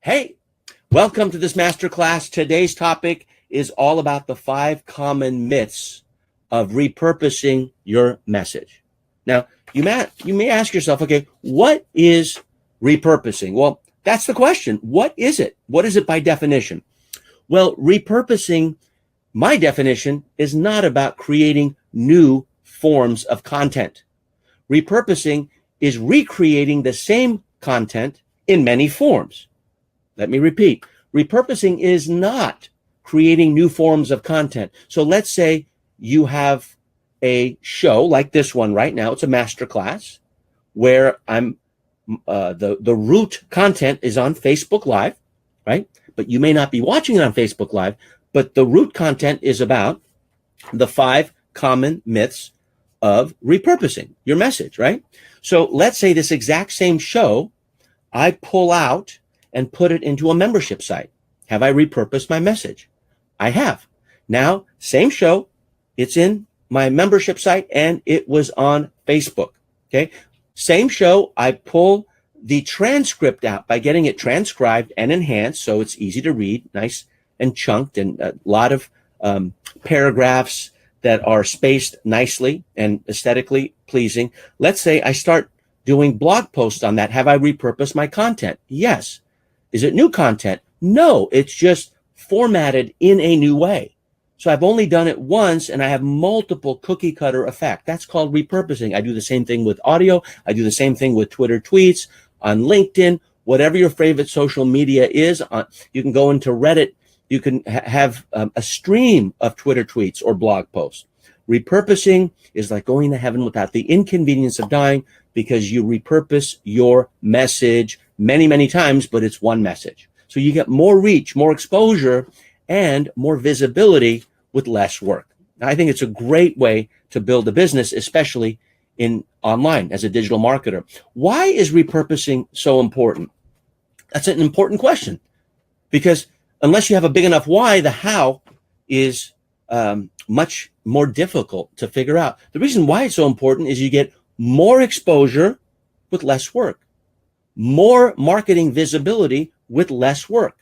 Hey, welcome to this masterclass. Today's topic is all about the 5 common myths of repurposing your message. Now, you may ask yourself, okay, what is repurposing? Well, that's the question. What is it? What is it by definition? Well, repurposing, my definition, is not about creating new forms of content. Repurposing is recreating the same content in many forms. Let me repeat. Repurposing is not creating new forms of content. So let's say you have a show like this one right now. It's a masterclass where the root content is on Facebook Live, right? But you may not be watching it on Facebook Live, but the root content is about the 5 common myths of repurposing your message, right? So let's say this exact same show, I pull out and put it into a membership site. Have I repurposed my message? I have. Now, same show, it's in my membership site and it was on Facebook, okay? Same show, I pull the transcript out by getting it transcribed and enhanced so it's easy to read, nice and chunked, and a lot of paragraphs that are spaced nicely and aesthetically pleasing. Let's say I start doing blog posts on that. Have I repurposed my content? Yes. Is it new content? No, it's just formatted in a new way. So I've only done it once and I have multiple cookie cutter effect. That's called repurposing. I do the same thing with audio. I do the same thing with Twitter tweets, on LinkedIn, whatever your favorite social media is. You can go into Reddit. You can have a stream of Twitter tweets or blog posts. Repurposing is like going to heaven without the inconvenience of dying because you repurpose your message many, many times, but it's one message. So you get more reach, more exposure, and more visibility with less work. Now, I think it's a great way to build a business, especially in online as a digital marketer. Why is repurposing so important? That's an important question because unless you have a big enough why, the how is much more difficult to figure out. The reason why it's so important is you get more exposure with less work, more marketing visibility with less work.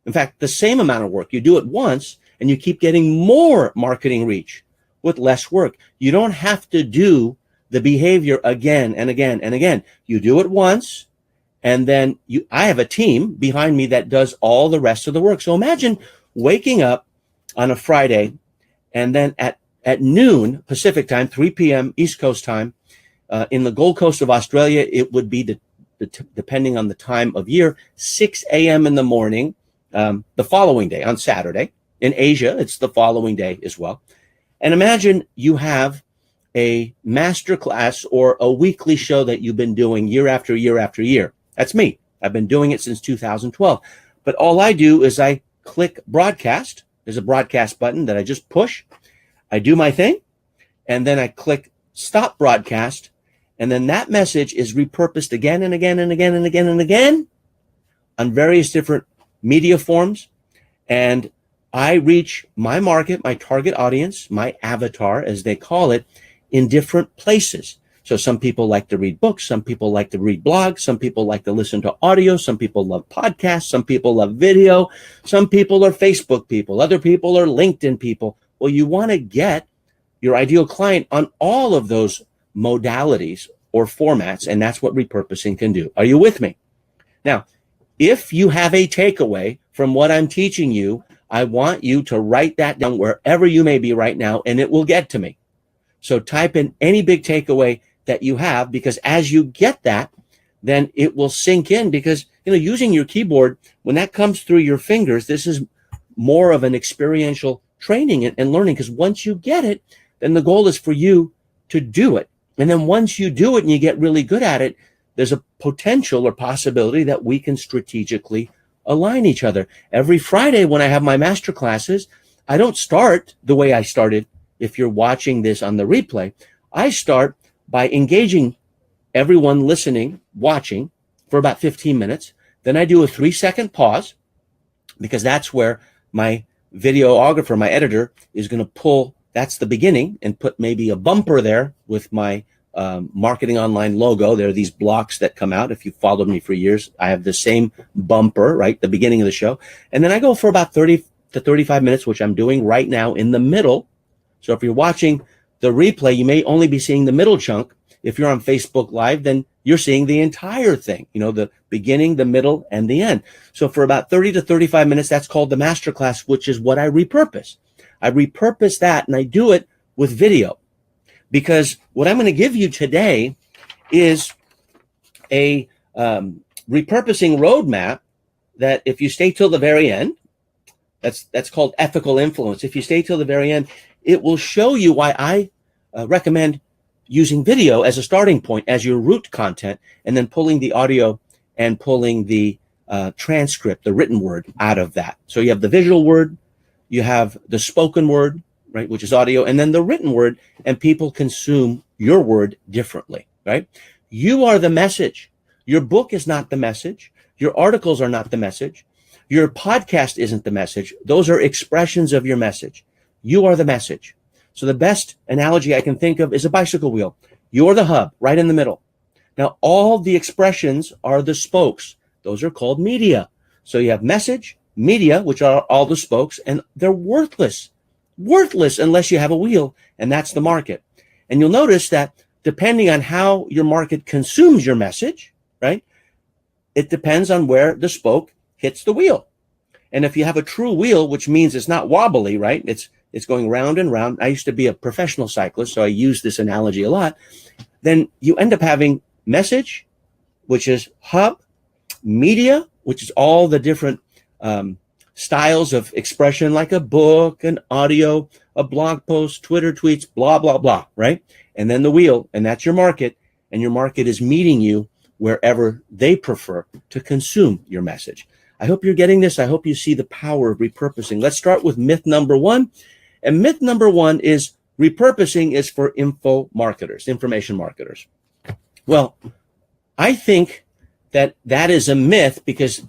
In fact, the same amount of work. You do it once and you keep getting more marketing reach with less work. You don't have to do the behavior again and again and again. You do it once and then I have a team behind me that does all the rest of the work. So imagine waking up on a Friday and then at noon Pacific time, 3 p.m. East Coast time, in the Gold Coast of Australia, it would be depending on the time of year, 6 a.m. in the morning, the following day on Saturday. In Asia, it's the following day as well. And imagine you have a master class or a weekly show that you've been doing year after year after year. That's me. I've been doing it since 2012. But all I do is I click broadcast. There's a broadcast button that I just push. I do my thing, and then I click stop broadcast, and then that message is repurposed again and again and again and again and again on various different media forms. And I reach my market, my target audience, my avatar, as they call it, in different places. So some people like to read books, some people like to read blogs, some people like to listen to audio, some people love podcasts, some people love video, some people are Facebook people, other people are LinkedIn people. Well, you want to get your ideal client on all of those modalities or formats, and that's what repurposing can do. Are you with me? Now, if you have a takeaway from what I'm teaching you, I want you to write that down wherever you may be right now, and it will get to me. So type in any big takeaway that you have, because as you get that, then it will sink in, because using your keyboard, when that comes through your fingers, this is more of an experiential training and learning, because once you get it, then the goal is for you to do it. And then once you do it and you get really good at it, there's a potential or possibility that we can strategically align each other. Every Friday when I have my master classes, I don't start the way I started. If you're watching this on the replay, I start by engaging everyone listening, watching for about 15 minutes. Then I do a 3-second pause, because that's where my videographer, my editor, is going to pull, that's the beginning, and put maybe a bumper there with my marketing online logo. There are these blocks that come out. If you followed me for years, I have the same bumper, right? The beginning of the show. And then I go for about 30 to 35 minutes, which I'm doing right now in the middle. So if you're watching the replay, you may only be seeing the middle chunk. If you're on Facebook Live, then you're seeing the entire thing, the beginning, the middle, and the end. So for about 30 to 35 minutes, that's called the masterclass, which is what I repurpose. I repurpose that, and I do it with video, because what I'm going to give you today is a repurposing roadmap that if you stay till the very end, that's called ethical influence. If you stay till the very end, it will show you why I recommend using video as a starting point, as your root content, and then pulling the audio and pulling the transcript, the written word, out of that. So you have the visual word, you have the spoken word, right, which is audio, and then the written word, and people consume your word differently, right? You are the message. Your book is not the message. Your articles are not the message. Your podcast isn't the message. Those are expressions of your message. You are the message. So the best analogy I can think of is a bicycle wheel. You're the hub right in the middle. Now, all the expressions are the spokes. Those are called media. So you have message, media, which are all the spokes, and they're worthless unless you have a wheel, and that's the market. And you'll notice that depending on how your market consumes your message, right, it depends on where the spoke hits the wheel. And if you have a true wheel, which means it's not wobbly, right, it's going round and round. I used to be a professional cyclist, so I use this analogy a lot. Then you end up having message, which is hub, media, which is all the different styles of expression, like a book, an audio, a blog post, Twitter tweets, blah, blah, blah, right? And then the wheel, and that's your market, and your market is meeting you wherever they prefer to consume your message. I hope you're getting this. I hope you see the power of repurposing. Let's start with myth number one. And myth number one is repurposing is for information marketers. Well, I think that is a myth because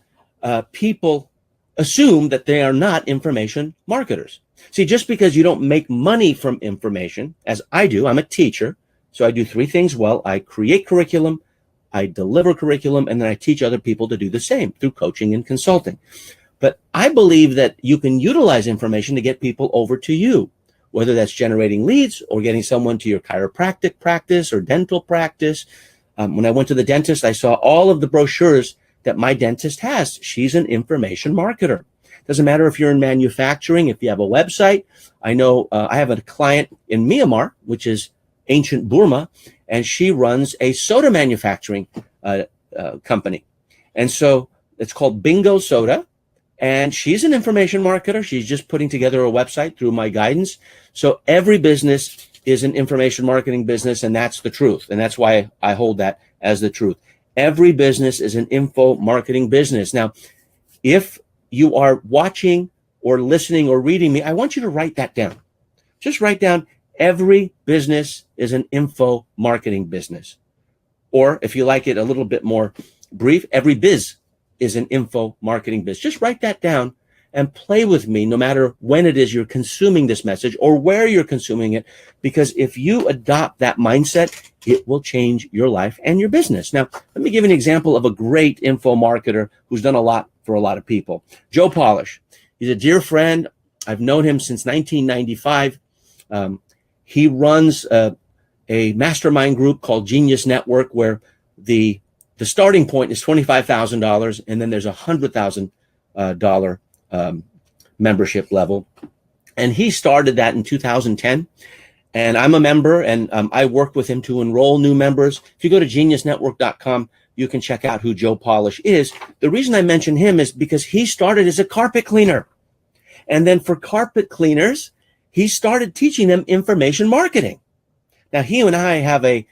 people assume that they are not information marketers. See, just because you don't make money from information, as I do, I'm a teacher, so I do three things well. I create curriculum, I deliver curriculum, and then I teach other people to do the same through coaching and consulting. But I believe that you can utilize information to get people over to you, whether that's generating leads or getting someone to your chiropractic practice or dental practice. When I went to the dentist, I saw all of the brochures that my dentist has. She's an information marketer. Doesn't matter if you're in manufacturing, if you have a website. I know I have a client in Myanmar, which is ancient Burma, and she runs a soda manufacturing company. And so it's called Bingo Soda. And she's an information marketer. She's just putting together a website through my guidance. So every business is an information marketing business, and that's the truth. And that's why I hold that as the truth. Every business is an info marketing business. Now, if you are watching or listening or reading me, I want you to write that down. Just write down, every business is an info marketing business. Or if you like it a little bit more brief, every biz is an info marketing business. Just write that down and play with me no matter when it is you're consuming this message or where you're consuming it, because if you adopt that mindset, it will change your life and your business. Now, let me give you an example of a great info marketer who's done a lot for a lot of people. Joe Polish. He's a dear friend. I've known him since 1995. He runs a mastermind group called Genius Network, where the starting point is $25,000, and then there's a $100,000 membership level. And he started that in 2010. And I'm a member, and I work with him to enroll new members. If you go to geniusnetwork.com, you can check out who Joe Polish is. The reason I mention him is because he started as a carpet cleaner. And then for carpet cleaners, he started teaching them information marketing. Now, he and I have a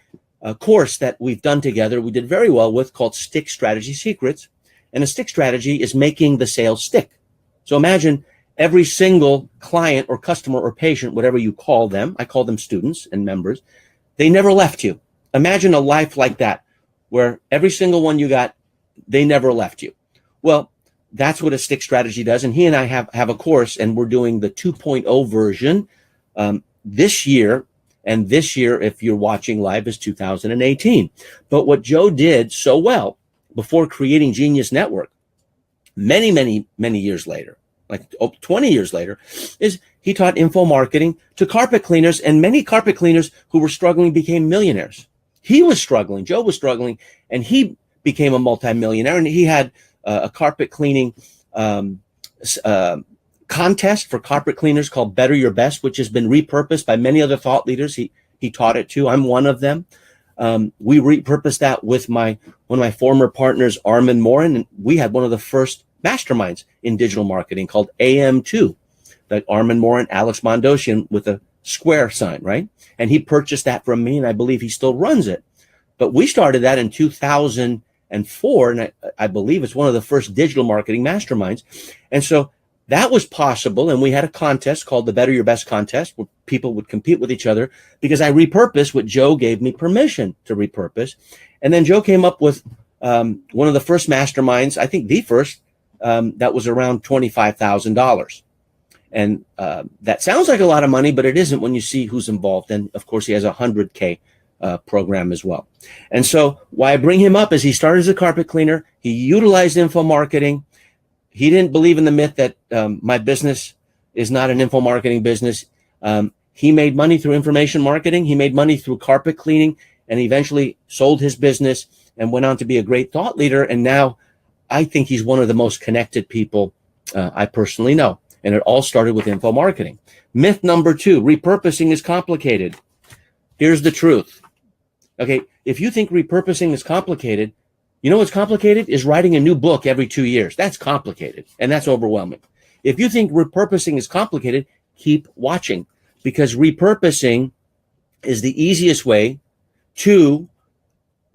course that we've done together, we did very well with, called Stick Strategy Secrets. And a stick strategy is making the sale stick. So imagine every single client or customer or patient, whatever you call them, I call them students and members, they never left you. Imagine a life like that, where every single one you got, they never left you. Well, that's what a stick strategy does. And he and I have a course, and we're doing the 2.0 version this year. And this year, if you're watching live, is 2018. But what Joe did so well before creating Genius Network, many, many, many years later, like 20 years later, is he taught info marketing to carpet cleaners, and many carpet cleaners who were struggling became millionaires. He was struggling, Joe was struggling, and he became a multimillionaire. And he had a carpet cleaning contest for carpet cleaners called Better Your Best, which has been repurposed by many other thought leaders. He taught it too. I'm one of them. We repurposed that with one of my former partners, Armin Morin, and we had one of the first masterminds in digital marketing called AM2, like Armin Morin, Alex Mondosian with a square sign, right? And he purchased that from me, and I believe he still runs it. But we started that in 2004, and I believe it's one of the first digital marketing masterminds. And so that was possible, and we had a contest called the Better Your Best contest where people would compete with each other because I repurposed what Joe gave me permission to repurpose. And then Joe came up with one of the first masterminds, I think the first, that was around $25,000. And that sounds like a lot of money, but it isn't when you see who's involved. And of course, he has a 100K program as well. And so why I bring him up is he started as a carpet cleaner. He utilized info marketing. He didn't believe in the myth that my business is not an info marketing business. He made money through information marketing. He made money through carpet cleaning, and eventually sold his business and went on to be a great thought leader. And now I think he's one of the most connected people I personally know. And it all started with info marketing. Myth number 2, repurposing is complicated. Here's the truth. Okay, if you think repurposing is complicated, you know what's complicated is writing a new book every 2 years. That's complicated, and that's overwhelming. If you think repurposing is complicated, keep watching, because repurposing is the easiest way to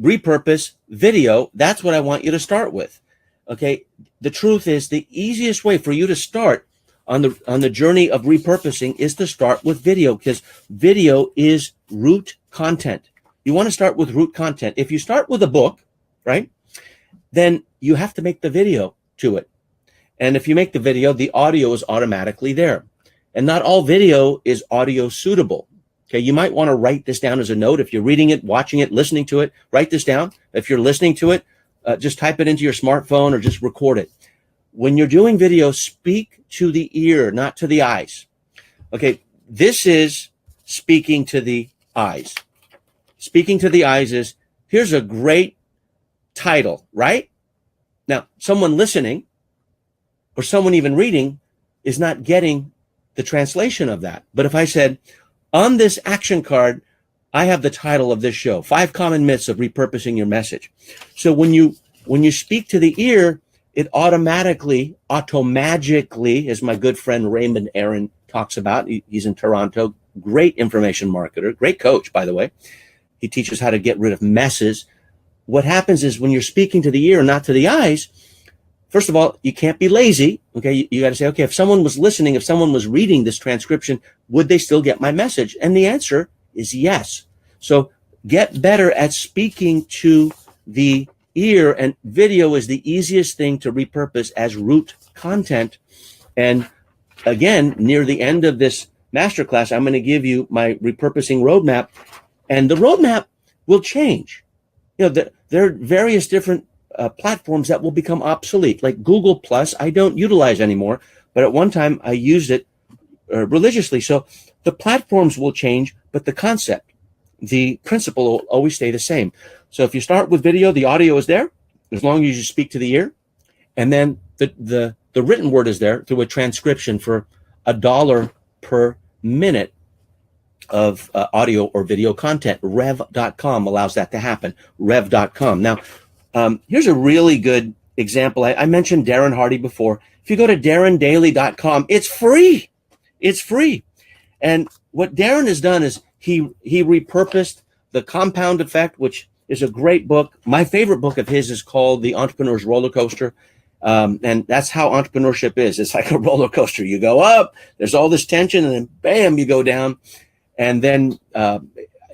repurpose video. That's what I want you to start with. Okay, the truth is the easiest way for you to start on the journey of repurposing is to start with video, because video is root content. You want to start with root content. If you start with a book, right, then you have to make the video to it. And if you make the video, the audio is automatically there. And not all video is audio suitable. Okay, you might want to write this down as a note. If you're reading it, watching it, listening to it, write this down. If you're listening to it, just type it into your smartphone or just record it. When you're doing video, speak to the ear, not to the eyes. Okay, this is speaking to the eyes. Speaking to the eyes is, here's a great title, right? Now, someone listening or someone even reading is not getting the translation of that. But if I said, on this action card, I have the title of this show, 5 Common Myths of Repurposing Your Message. So when you speak to the ear, it automagically, as my good friend Raymond Aaron talks about, he's in Toronto, great information marketer, great coach, by the way. He teaches how to get rid of messes. What happens is when you're speaking to the ear, not to the eyes, first of all, you can't be lazy. Okay, you got to say, okay, if someone was listening, if someone was reading this transcription, would they still get my message? And the answer is yes. So get better at speaking to the ear, and video is the easiest thing to repurpose as root content. And again, near the end of this masterclass, I'm going to give you my repurposing roadmap, and the roadmap will change. You know, there are various different platforms that will become obsolete, like Google Plus. I don't utilize anymore, but at one time I used it religiously. So the platforms will change, but the concept, the principle will always stay the same. So if you start with video, the audio is there as long as you speak to the ear, and then the written word is there through a transcription for $1 per minute of audio or video content. Rev.com allows that to happen. Rev.com. Now, here's a really good example. I mentioned Darren Hardy before. If you go to darrendaily.com, it's free. It's free. And what Darren has done is he repurposed The Compound Effect, which is a great book. My favorite book of his is called The Entrepreneur's Roller Coaster. And that's how entrepreneurship is. It's like a roller coaster. You go up, there's all this tension, and then bam, you go down. And then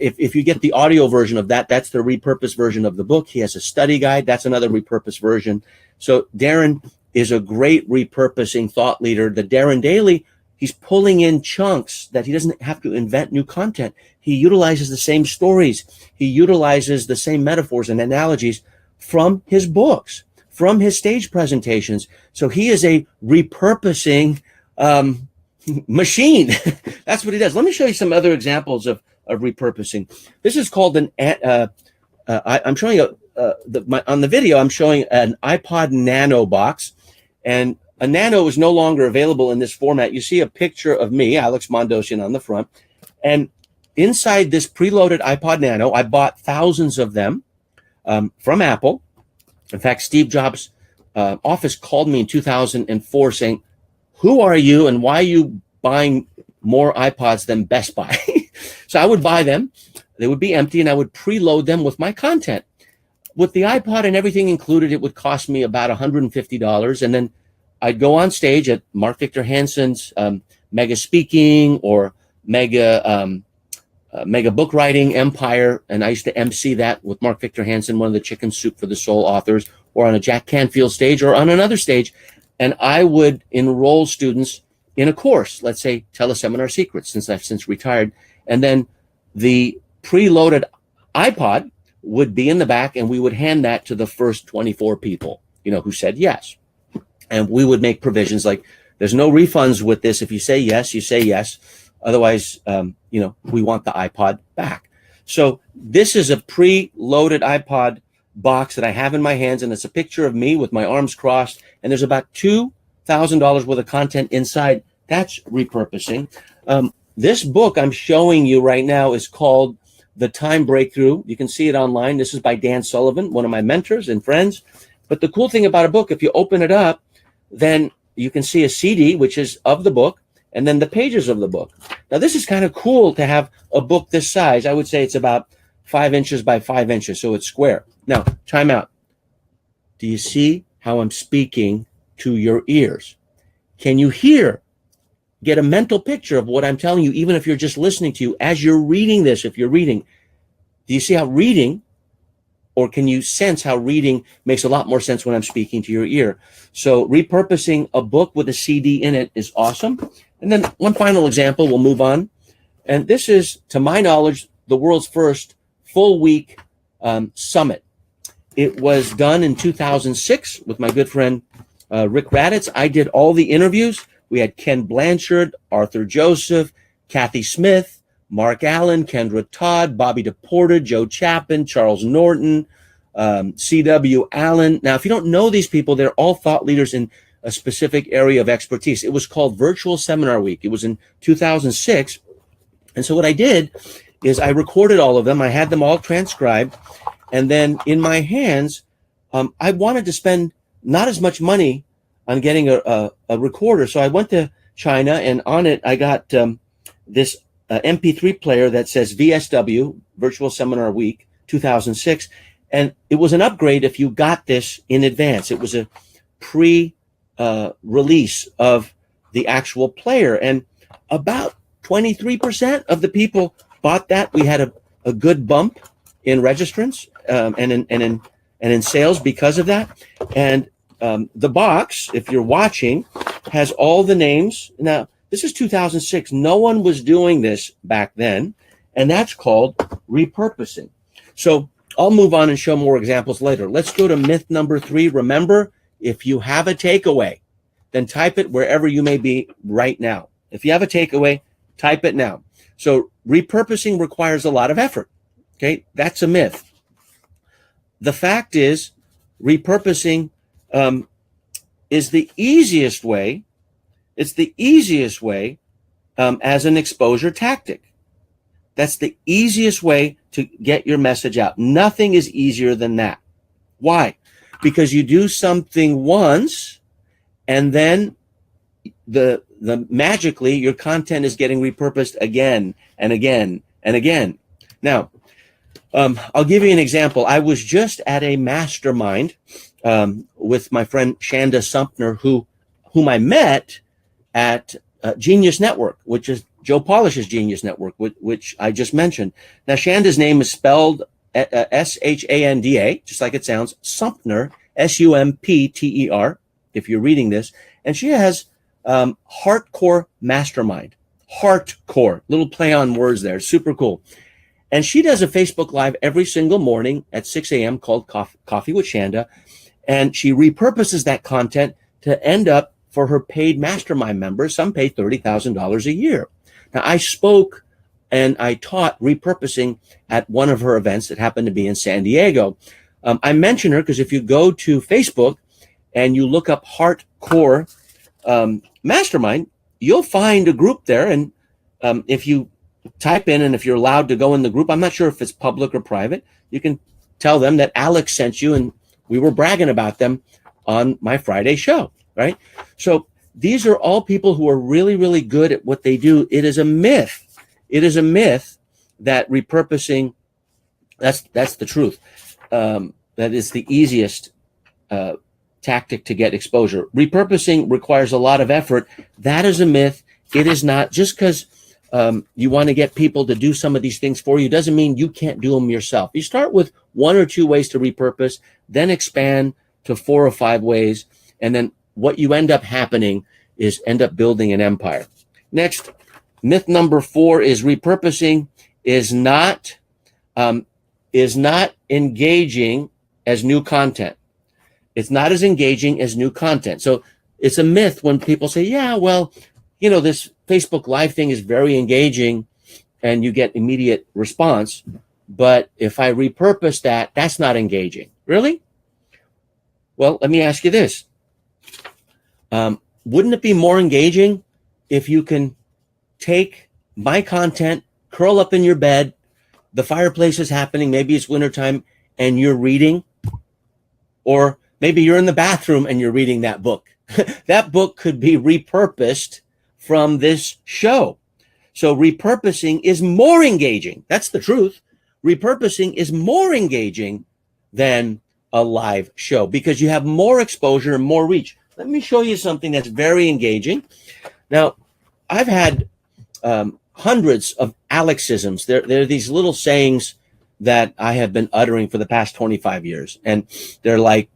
if you get the audio version of that, that's the repurposed version of the book. He has a study guide. That's another repurposed version. So Darren is a great repurposing thought leader. The Darren Daily, He's pulling in chunks that he doesn't have to invent new content. He utilizes the same stories. He utilizes the same metaphors and analogies from his books, from his stage presentations. So he is a repurposing machine. That's what he does. Let me show you some other examples of repurposing. This is called I'm showing you on the video, I'm showing an iPod Nano box, and a Nano is no longer available in this format. You see a picture of me, Alex Mondosian, on the front, and inside this preloaded iPod Nano, I bought thousands of them from Apple. In fact, Steve Jobs' office called me in 2004 saying, "Who are you and why are you buying more iPods than Best Buy?" So I would buy them. They would be empty, and I would preload them with my content. With the iPod and everything included, it would cost me about $150. And then I'd go on stage at Mark Victor Hansen's Mega Speaking or Mega Book Writing Empire. And I used to MC that with Mark Victor Hansen, one of the Chicken Soup for the Soul authors, or on a Jack Canfield stage or on another stage. And I would enroll students in a course, let's say Teleseminar Secrets, since I've since retired. And then the preloaded iPod would be in the back, and we would hand that to the first 24 people, who said yes. And we would make provisions like there's no refunds with this. If you say yes, you say yes. Otherwise, we want the iPod back. So this is a preloaded iPod box that I have in my hands, and it's a picture of me with my arms crossed, and there's about $2,000 worth of content inside. That's repurposing. This book I'm showing you right now is called The Time Breakthrough. You can see it online. This is by Dan Sullivan, one of my mentors and friends. But the cool thing about a book, if you open it up, then you can see a CD, which is of the book, and then the pages of the book. Now, this is kind of cool to have a book this size. I would say it's about 5 inches by 5 inches, so it's square. Now, time out. Do you see how I'm speaking to your ears? Can you get a mental picture of what I'm telling you, even if you're just listening to you as you're reading this? If you're reading, do you see how reading, or can you sense how reading makes a lot more sense when I'm speaking to your ear? So repurposing a book with a CD in it is awesome. And then one final example, we'll move on. And this is, to my knowledge, the world's first full week summit. It was done in 2006 with my good friend Rick Raditz. I did all the interviews. We had Ken Blanchard, Arthur Joseph, Kathy Smith, Mark Allen, Kendra Todd, Bobby DePorter, Joe Chapin, Charles Norton, C.W. Allen. Now, if you don't know these people, they're all thought leaders in a specific area of expertise. It was called Virtual Seminar Week. It was in 2006. And so what I did is I recorded all of them. I had them all transcribed. And then in my hands, I wanted to spend not as much money on getting a recorder. So I went to China, and on it, I got this MP3 player that says VSW, Virtual Seminar Week 2006. And it was an upgrade if you got this in advance. It was a pre-release of the actual player. And about 23% of the people bought that. We had a good bump in registrants and in sales because of that. And the box, if you're watching, has all the names. Now, this is 2006. No one was doing this back then, and that's called repurposing. So I'll move on and show more examples later. Let's go to myth number 3. Remember, if you have a takeaway, then type it wherever you may be right now. If you have a takeaway, type it now. So repurposing requires a lot of effort. Okay, that's a myth. The fact is, repurposing is the easiest way. It's the easiest way as an exposure tactic. That's the easiest way to get your message out. Nothing is easier than that. Why? Because you do something once, and then the magically your content is getting repurposed again and again and again. Now, I'll give you an example. I was just at a mastermind with my friend Shanda Sumpner, whom I met at Genius Network, which is Joe Polish's Genius Network, which I just mentioned. Now, Shanda's name is spelled S-H-A-N-D-A, just like it sounds, Sumpter, S-U-M-P-T-E-R, if you're reading this. And she has Hardcore Mastermind. Hardcore, little play on words there, super cool. And she does a Facebook Live every single morning at 6 a.m. called Coffee with Shanda. And she repurposes that content to end up for her paid mastermind members. Some pay $30,000 a year. Now, I spoke and I taught repurposing at one of her events that happened to be in San Diego. I mention her because if you go to Facebook and you look up Hardcore Mastermind, you'll find a group there. And if you type in and if you're allowed to go in the group, I'm not sure if it's public or private, you can tell them that Alex sent you and we were bragging about them on my Friday show, right? So these are all people who are really, really good at what they do. It is a myth. It is a myth that repurposing, that's the truth. That is the easiest tactic to get exposure. Repurposing requires a lot of effort. That is a myth. It is not. Just because you want to get people to do some of these things for you doesn't mean you can't do them yourself. You start with 1 or 2 ways to repurpose, then expand to 4 or 5 ways, and then what you end up happening is end up building an empire. Next, myth number 4 is repurposing is not engaging as new content. It's not as engaging as new content. So it's a myth when people say, yeah, well, you know, this Facebook Live thing is very engaging and you get immediate response. But if I repurpose that, that's not engaging. Really? Well, let me ask you this. Wouldn't it be more engaging if you can take my content, curl up in your bed, the fireplace is happening, maybe it's wintertime, and you're reading? Or maybe you're in the bathroom and you're reading that book. That book could be repurposed from this show. So repurposing is more engaging. That's the truth. Repurposing is more engaging than a live show because you have more exposure and more reach. Let me show you something that's very engaging. Now, I've had hundreds of Alexisms. They're these little sayings that I have been uttering for the past 25 years. And they're like,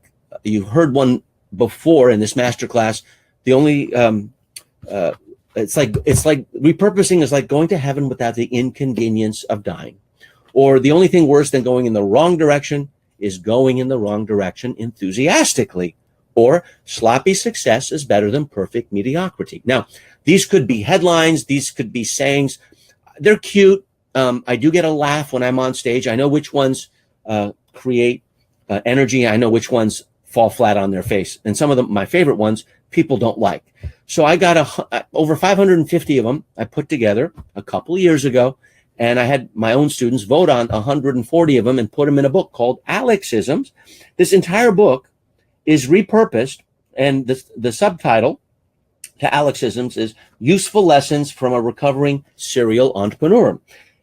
you heard one before in this masterclass. The only, it's like repurposing is like going to heaven without the inconvenience of dying. Or the only thing worse than going in the wrong direction is going in the wrong direction enthusiastically. Or sloppy success is better than perfect mediocrity. Now, these could be headlines. These could be sayings. They're cute. I do get a laugh when I'm on stage. I know which ones create energy. I know which ones fall flat on their face. And some of them, my favorite ones, people don't like. So I got over 550 of them I put together a couple of years ago. And I had my own students vote on 140 of them and put them in a book called Alexisms. This entire book is repurposed, and the subtitle to Alexisms is Useful Lessons from a Recovering Serial Entrepreneur.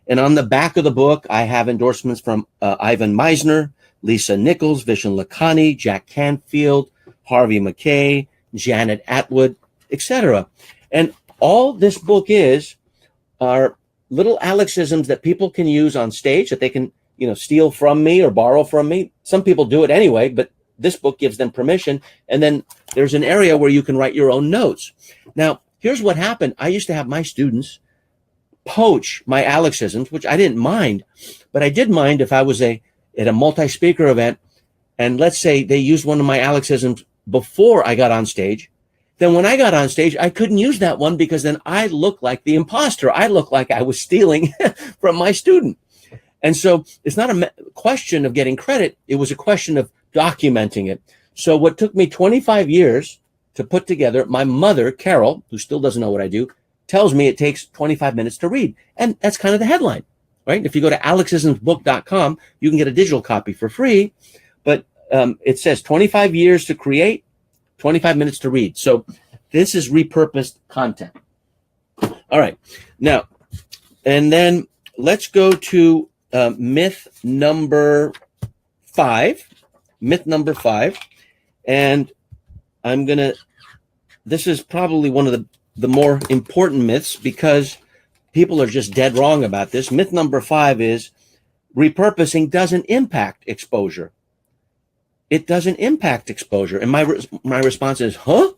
And on the back of the book, I have endorsements from Ivan Meisner, Lisa Nichols, Vishen Lakhani, Jack Canfield, Harvey McKay, Janet Atwood, etc. And all this book are little Alexisms that people can use on stage that they can, steal from me or borrow from me. Some people do it anyway, but this book gives them permission. And then there's an area where you can write your own notes. Now, here's what happened. I used to have my students poach my Alexisms, which I didn't mind, but I did mind if I was at a multi-speaker event, and let's say they used one of my Alexisms before I got on stage. Then when I got on stage, I couldn't use that one because then I looked like the imposter. I looked like I was stealing from my student. And so it's not a question of getting credit. It was a question of documenting it. So what took me 25 years to put together, my mother, Carol, who still doesn't know what I do, tells me it takes 25 minutes to read. And that's kind of the headline, right? If you go to alexismsbook.com, you can get a digital copy for free. But it says 25 years to create, 25 minutes to read. So this is repurposed content. All right. Now, and then let's go to myth number 5. Myth number 5. And this is probably one of the more important myths because people are just dead wrong about this. Myth number 5 is repurposing doesn't impact exposure. It doesn't impact exposure. And my response is, huh?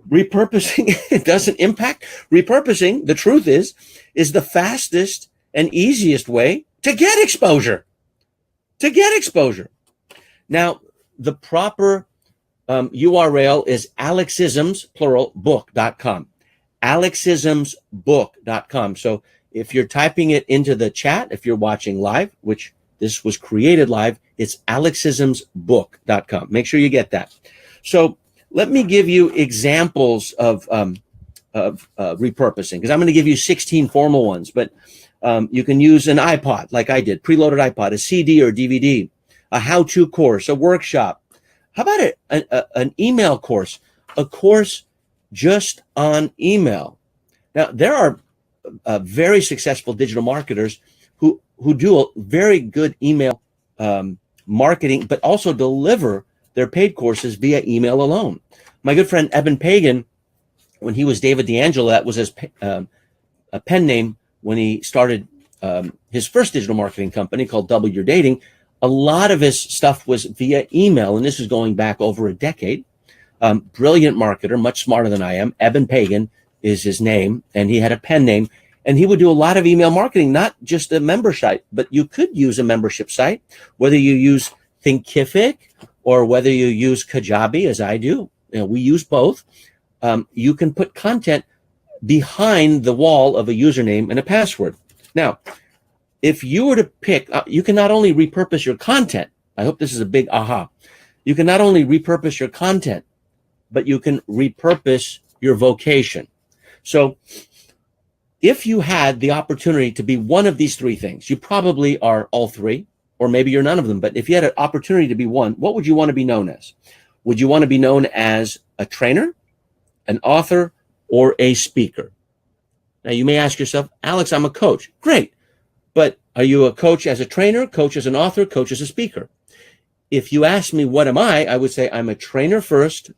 repurposing it doesn't impact. Repurposing, the truth is the fastest and easiest way to get exposure. Now, the proper URL is alexisms, plural, book.com. alexismsbook.com. So if you're typing it into the chat, if you're watching live, which this was created live, it's alexismsbook.com. Make sure you get that. So let me give you examples of repurposing, because I'm going to give you 16 formal ones, but you can use an iPod like I did, preloaded iPod, a CD or DVD, a how-to course, a workshop. How about an email course, a course just on email? Now, there are very successful digital marketers who do a very good email marketing, but also deliver their paid courses via email alone. My good friend Eben Pagan, when he was David D'Angelo, that was his a pen name when he started his first digital marketing company called Double Your Dating. A lot of his stuff was via email, and this is going back over a decade. Brilliant marketer, much smarter than I am. Eben Pagan is his name, and he had a pen name, and he would do a lot of email marketing, not just a member site, but you could use a membership site, whether you use Thinkific or whether you use Kajabi, as I do. We use both. You can put content behind the wall of a username and a password. Now, if you were to pick, you can not only repurpose your content. I hope this is a big aha. You can not only repurpose your content, but you can repurpose your vocation. So if you had the opportunity to be one of these three things, you probably are all three, or maybe you're none of them. But if you had an opportunity to be one, what would you want to be known as? Would you want to be known as a trainer, an author, or a speaker? Now, you may ask yourself, Alex, I'm a coach. Great. But are you a coach as a trainer, coach as an author, coach as a speaker? If you ask me, what am I would say I'm a trainer first,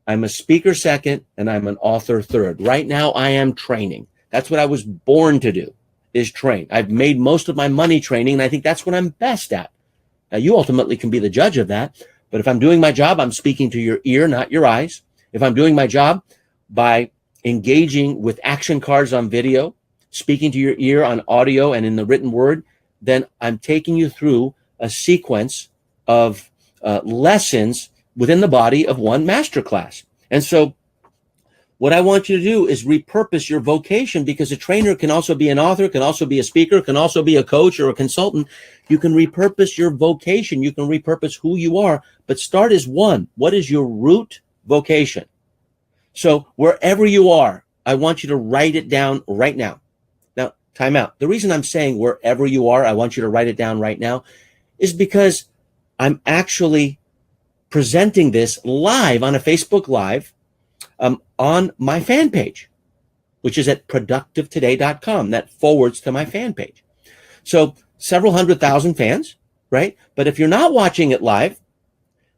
I'm a speaker second, and I'm an author third. Right now, I am training. That's what I was born to do, is train. I've made most of my money training, and I think that's what I'm best at. Now, you ultimately can be the judge of that. But if I'm doing my job, I'm speaking to your ear, not your eyes. If I'm doing my job by engaging with action cards on video, speaking to your ear on audio and in the written word, then I'm taking you through a sequence of lessons within the body of one masterclass. And so what I want you to do is repurpose your vocation, because a trainer can also be an author, can also be a speaker, can also be a coach or a consultant. You can repurpose your vocation. You can repurpose who you are, but start as one. What is your root vocation? So wherever you are, I want you to write it down right now. Now, time out. The reason I'm saying wherever you are, I want you to write it down right now is because I'm actually presenting this live on a Facebook Live on my fan page, which is at productivetoday.com. That forwards to my fan page. So several 100,000 fans, right? But if you're not watching it live,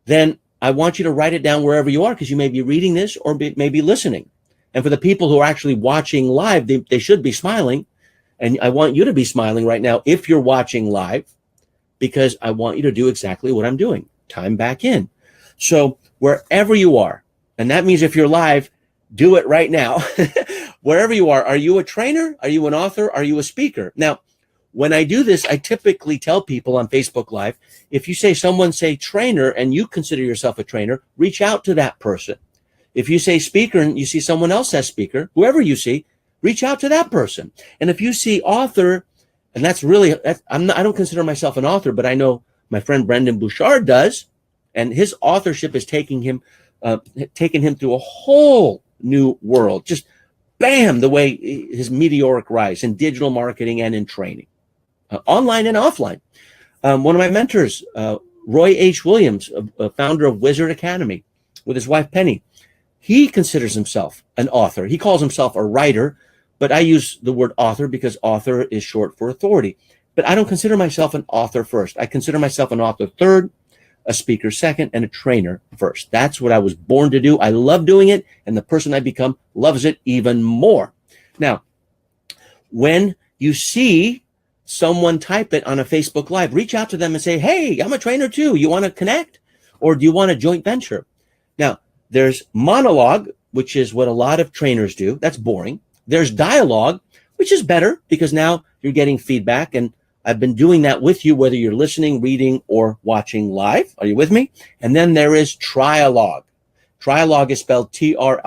then I want you to write it down wherever you are, because you may be reading this or may be listening. And for the people who are actually watching live, they should be smiling. And I want you to be smiling right now if you're watching live, because I want you to do exactly what I'm doing. Time back in. So wherever you are, and that means if you're live, do it right now. Wherever you are you a trainer? Are you an author? Are you a speaker? Now, when I do this, I typically tell people on Facebook Live, if you say someone say trainer and you consider yourself a trainer, reach out to that person. If you say speaker and you see someone else as speaker, whoever you see, reach out to that person. And if you see author, and I don't consider myself an author, but I know my friend Brendan Bouchard does, and his authorship is taking him through a whole new world. Just bam, the way his meteoric rise in digital marketing and in training, online and offline. One of my mentors, Roy H. Williams, a founder of Wizard Academy, with his wife Penny, he considers himself an author. He calls himself a writer, but I use the word author because author is short for authority. But I don't consider myself an author first. I consider myself an author third, a speaker second, and a trainer first. That's what I was born to do. I love doing it, and the person I become loves it even more. Now, when you see someone type it on a Facebook Live, reach out to them and say, hey, I'm a trainer too. You want to connect? Or do you want a joint venture? Now, there's monologue, which is what a lot of trainers do. That's boring. There's dialogue, which is better because now you're getting feedback. And I've been doing that with you, whether you're listening, reading, or watching live. Are you with me? And then there is trialogue. Trialogue is spelled Trialogue.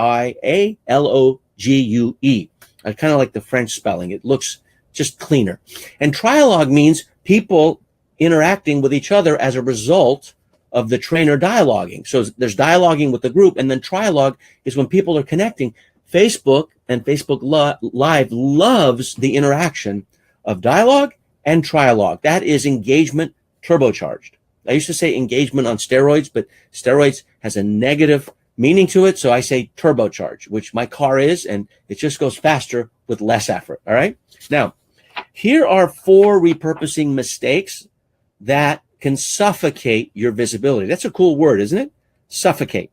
I kind of like the French spelling. It looks just cleaner. And trialogue means people interacting with each other as a result of the trainer dialoguing. So there's dialoguing with the group, and then trialogue is when people are connecting. Facebook and Facebook Live loves the interaction of dialogue and trialogue. That is engagement turbocharged. I used to say engagement on steroids, but steroids has a negative meaning to it. So I say turbocharge, which my car is, and it just goes faster with less effort. All right. Now, here are 4 repurposing mistakes that can suffocate your visibility. That's a cool word, isn't it? Suffocate.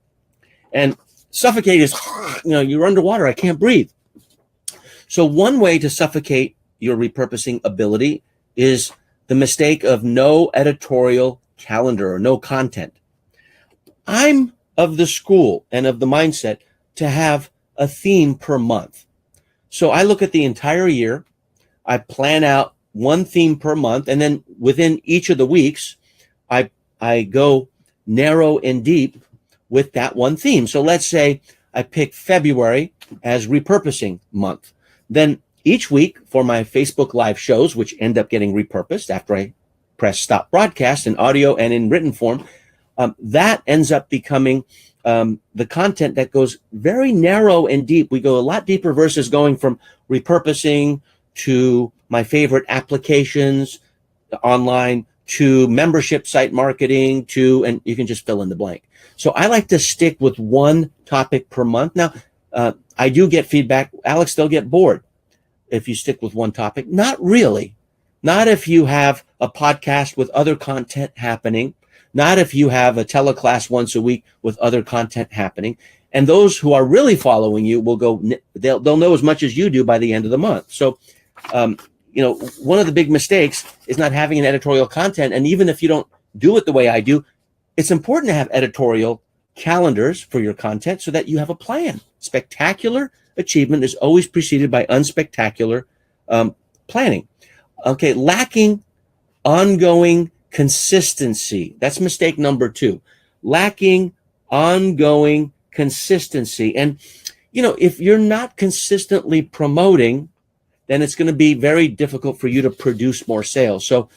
And suffocate is, you're underwater. I can't breathe. So one way to suffocate your repurposing ability is the mistake of no editorial calendar or no content. I'm of the school and of the mindset to have a theme per month. So I look at the entire year. I plan out one theme per month, and then within each of the weeks, I go narrow and deep with that one theme. So let's say I pick February as repurposing month. Then each week for my Facebook Live shows, which end up getting repurposed after I press stop broadcast in audio and in written form, that ends up becoming the content that goes very narrow and deep. We go a lot deeper versus going from repurposing to my favorite applications online to membership site marketing to, and you can just fill in the blank. So I like to stick with one topic per month. Now, I do get feedback. Alex, they'll get bored if you stick with one topic. Not really. Not if you have a podcast with other content happening. Not if you have a teleclass once a week with other content happening. And those who are really following you will go, they'll know as much as you do by the end of the month. So, one of the big mistakes is not having an editorial content. And even if you don't do it the way I do, it's important to have editorial calendars for your content so that you have a plan. Spectacular achievement is always preceded by unspectacular planning. Okay, lacking ongoing consistency. That's mistake number 2. Lacking ongoing consistency. And, if you're not consistently promoting, then it's going to be very difficult for you to produce more sales. So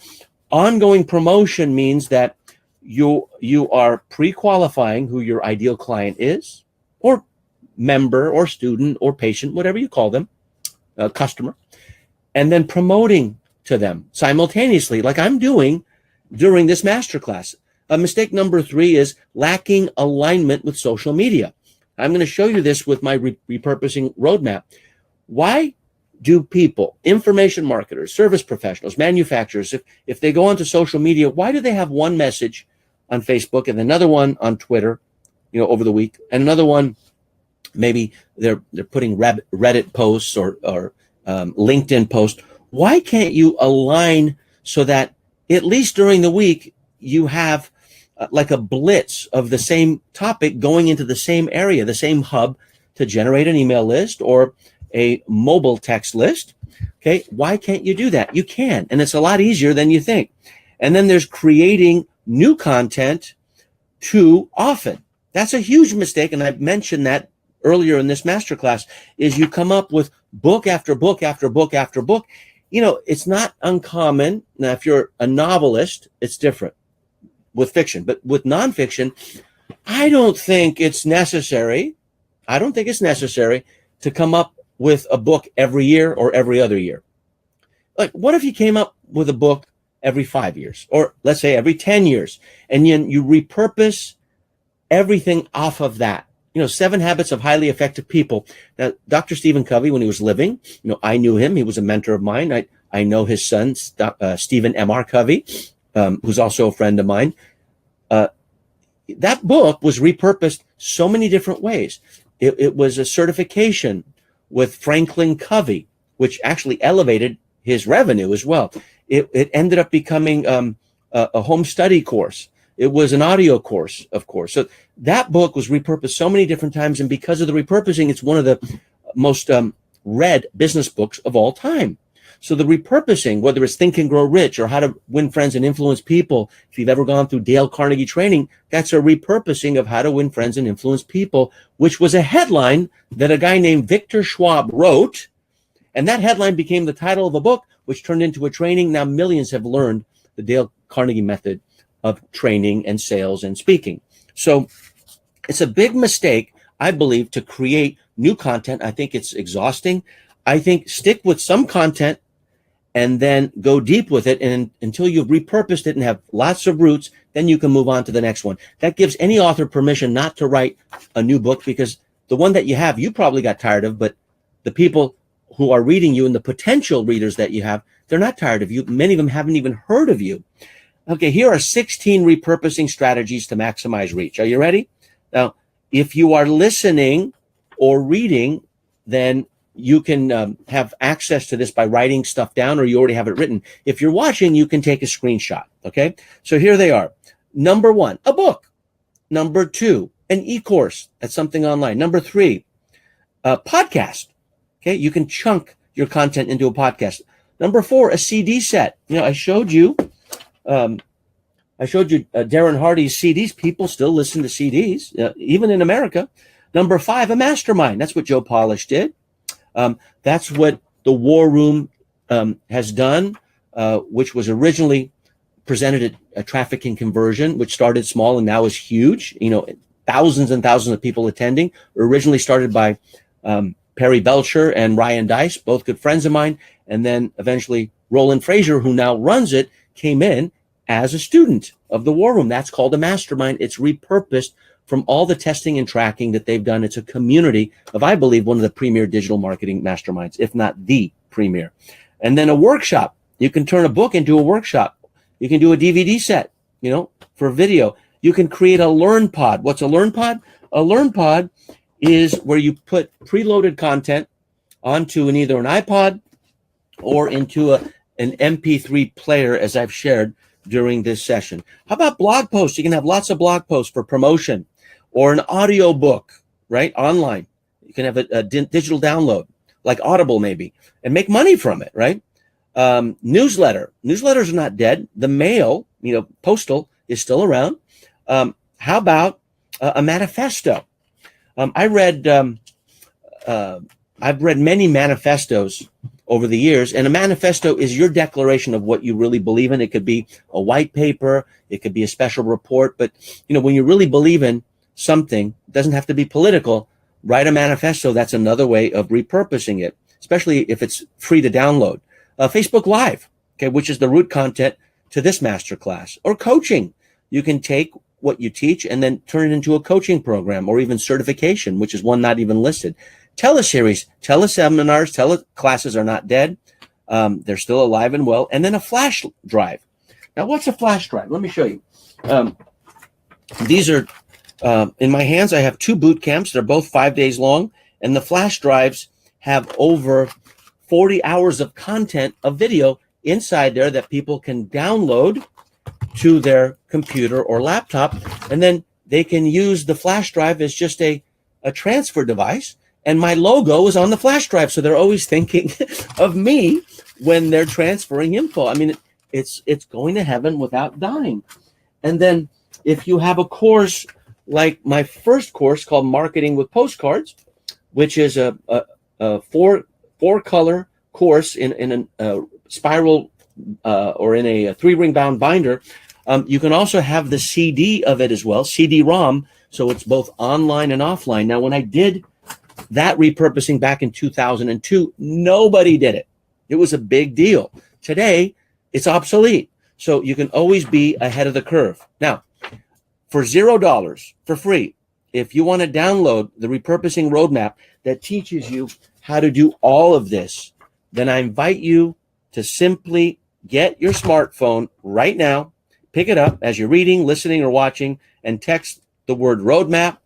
ongoing promotion means that you are pre-qualifying who your ideal client is, or member or student or patient, whatever you call them, customer, and then promoting to them simultaneously, like I'm doing during this masterclass. Mistake number 3 is lacking alignment with social media. I'm going to show you this with my repurposing roadmap. Why do people, information marketers, service professionals, manufacturers, if they go onto social media, why do they have one message on Facebook and another one on Twitter, over the week, and another one, maybe they're putting Reddit posts or LinkedIn posts? Why can't you align so that at least during the week you have like a blitz of the same topic going into the same area, the same hub to generate an email list or a mobile text list? Okay, why can't you do that? You can, and it's a lot easier than you think. And then there's creating new content too often. That's a huge mistake, and I've mentioned that earlier in this masterclass, is you come up with book after book after book after book. It's not uncommon. Now, if you're a novelist, it's different with fiction, but with nonfiction, I don't think it's necessary to come up with a book every year or every other year. Like, what if you came up with a book every 5 years, or let's say every 10 years, and you repurpose everything off of that? 7 Habits of Highly Effective People. Now, Dr. Stephen Covey, when he was living, I knew him. He was a mentor of mine. I know his son, Stephen M.R. Covey, who's also a friend of mine. That book was repurposed so many different ways. It was a certification with Franklin Covey, which actually elevated his revenue as well. It ended up becoming a home study course. It was an audio course, of course. So that book was repurposed so many different times. And because of the repurposing, it's one of the most read business books of all time. So the repurposing, whether it's Think and Grow Rich or How to Win Friends and Influence People, if you've ever gone through Dale Carnegie training, that's a repurposing of How to Win Friends and Influence People, which was a headline that a guy named Victor Schwab wrote. And that headline became the title of a book, which turned into a training. Now millions have learned the Dale Carnegie method of training and sales and speaking. So it's a big mistake, I believe, to create new content. I think it's exhausting. I think stick with some content and then go deep with it. And until you've repurposed it and have lots of roots, then you can move on to the next one. That gives any author permission not to write a new book, because the one that you have, you probably got tired of, but the people who are reading you and the potential readers that you have, they're not tired of you. Many of them haven't even heard of you. Okay, here are 16 repurposing strategies to maximize reach. Are you ready? Now, if you are listening or reading, then you can have access to this by writing stuff down, or you already have it written. If you're watching, you can take a screenshot, okay? So here they are. Number 1, a book. Number 2, an e-course. That's something online. Number 3, a podcast. Okay, you can chunk your content into a podcast. Number 4, a CD set. You know, I showed you Darren Hardy's CDs. People still listen to CDs, even in America. Number 5, a mastermind. That's what Joe Polish did. That's what the War Room has done, which was originally presented at Trafficking Conversion, which started small and now is huge. You know, thousands and thousands of people attending. Originally started by Perry Belcher and Ryan Dice, both good friends of mine. And then eventually Roland Frazier, who now runs it, came in as a student of the War Room. That's called a mastermind. It's repurposed from all the testing and tracking that they've done. It's a community of, I believe, one of the premier digital marketing masterminds, if not the premier. And then a workshop. You can turn a book into a workshop. You can do a DVD set, you know, for video. You can create a Learn Pod. What's a Learn Pod? A Learn Pod is where you put preloaded content onto either an iPod or into an MP3 player, as I've shared during this session. How about blog posts? You can have lots of blog posts for promotion, or an audio book, right? Online. You can have a digital download, like Audible maybe, and make money from it, right? Newsletter. Newsletters are not dead. The mail, you know, postal is still around. How about a manifesto? I've read many manifestos over the years, and a manifesto is your declaration of what you really believe in. It could be a white paper, it could be a special report, but you know, when you really believe in something, it doesn't have to be political. Write a manifesto. That's another way of repurposing it, especially if it's free to download. Facebook Live, okay, which is the root content to this masterclass, or coaching. You can take what you teach and then turn it into a coaching program, or even certification, which is one not even listed. Teleseries, teleseminars, teleclasses are not dead. They're still alive and well. And then a flash drive. Now, what's a flash drive? Let me show you. These are, in my hands, I have 2 boot camps. They're both 5 days long. And the flash drives have over 40 hours of content of video inside there that people can download to their computer or laptop. And then they can use the flash drive as just a transfer device. And my logo is on the flash drive. So they're always thinking of me when they're transferring info. I mean, it's going to heaven without dying. And then if you have a course like my first course called Marketing with Postcards, which is a four color course in a spiral or in a 3-ring bound binder, you can also have the CD of it as well, CD-ROM. So it's both online and offline. Now, when I did that repurposing back in 2002, nobody did it. It was a big deal. Today, it's obsolete. So you can always be ahead of the curve. Now, for $0 for free, if you want to download the Repurposing Roadmap that teaches you how to do all of this, then I invite you to simply get your smartphone right now, pick it up as you're reading, listening, or watching, and text the word roadmap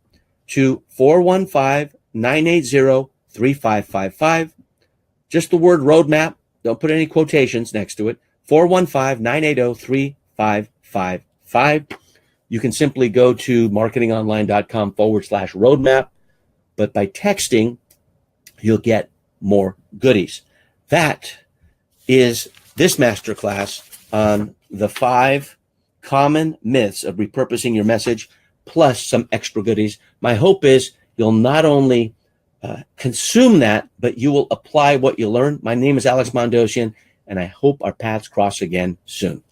to 415-980-3555. Just the word roadmap. Don't put any quotations next to it. 415-980-3555. you can simply go to marketingonline.com/roadmap. But by texting, you'll get more goodies. That is this masterclass on the 5 common myths of repurposing your message, plus some extra goodies. My hope is you'll not only consume that, but you will apply what you learn. My name is Alex Mondosian, and I hope our paths cross again soon.